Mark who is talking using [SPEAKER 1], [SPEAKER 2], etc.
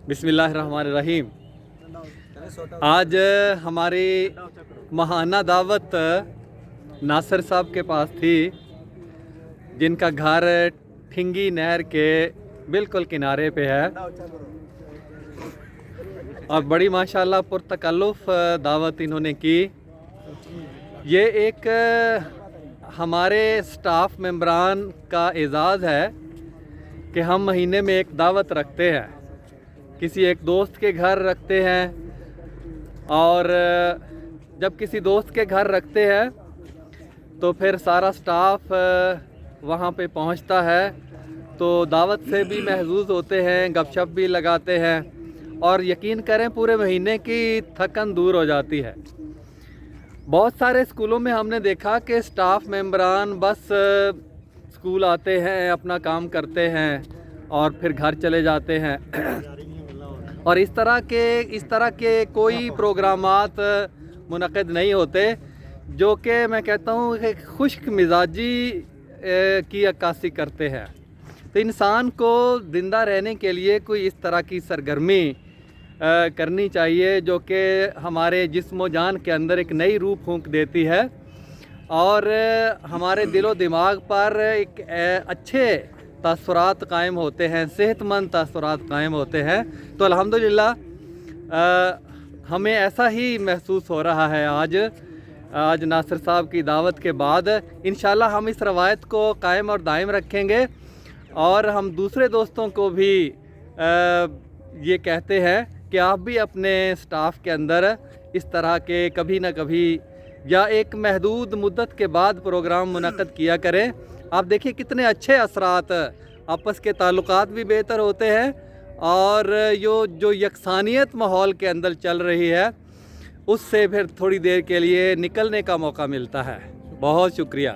[SPEAKER 1] بسم اللہ الرحمن الرحیم۔ آج ہماری ماہانہ دعوت ناصر صاحب کے پاس تھی، جن کا گھر ٹھنگی نہر کے بالکل کنارے پہ ہے، اور بڑی ماشاءاللہ پرتکلف دعوت انہوں نے کی۔ یہ ایک ہمارے سٹاف ممبران کا اعزاز ہے کہ ہم مہینے میں ایک دعوت رکھتے ہیں، کسی ایک دوست کے گھر رکھتے ہیں، اور جب کسی دوست کے گھر رکھتے ہیں تو پھر سارا سٹاف وہاں پہ پہنچتا ہے، تو دعوت سے بھی محظوظ ہوتے ہیں، گپ شپ بھی لگاتے ہیں، اور یقین کریں پورے مہینے کی تھکن دور ہو جاتی ہے۔ بہت سارے اسکولوں میں ہم نے دیکھا کہ سٹاف ممبران بس اسکول آتے ہیں، اپنا کام کرتے ہیں اور پھر گھر چلے جاتے ہیں، اور اس طرح کے کوئی پروگرامات منعقد نہیں ہوتے، جو کہ میں کہتا ہوں کہ خشک مزاجی کی عکاسی کرتے ہیں۔ تو انسان کو زندہ رہنے کے لیے کوئی اس طرح کی سرگرمی کرنی چاہیے، جو کہ ہمارے جسم و جان کے اندر ایک نئی روح پھونک دیتی ہے، اور ہمارے دل و دماغ پر ایک اچھے تاثرات قائم ہوتے ہیں، صحت مند تاثرات قائم ہوتے ہیں۔ تو الحمدللہ ہمیں ایسا ہی محسوس ہو رہا ہے آج ناصر صاحب کی دعوت کے بعد۔ انشاءاللہ ہم اس روایت کو قائم اور دائم رکھیں گے، اور ہم دوسرے دوستوں کو بھی یہ کہتے ہیں کہ آپ بھی اپنے سٹاف کے اندر اس طرح کے کبھی نہ کبھی یا ایک محدود مدت کے بعد پروگرام منعقد کیا کریں۔ آپ دیکھیں کتنے اچھے اثرات، آپس کے تعلقات بھی بہتر ہوتے ہیں، اور جو یکسانیت ماحول کے اندر چل رہی ہے اس سے پھر تھوڑی دیر کے لیے نکلنے کا موقع ملتا ہے۔ بہت شکریہ۔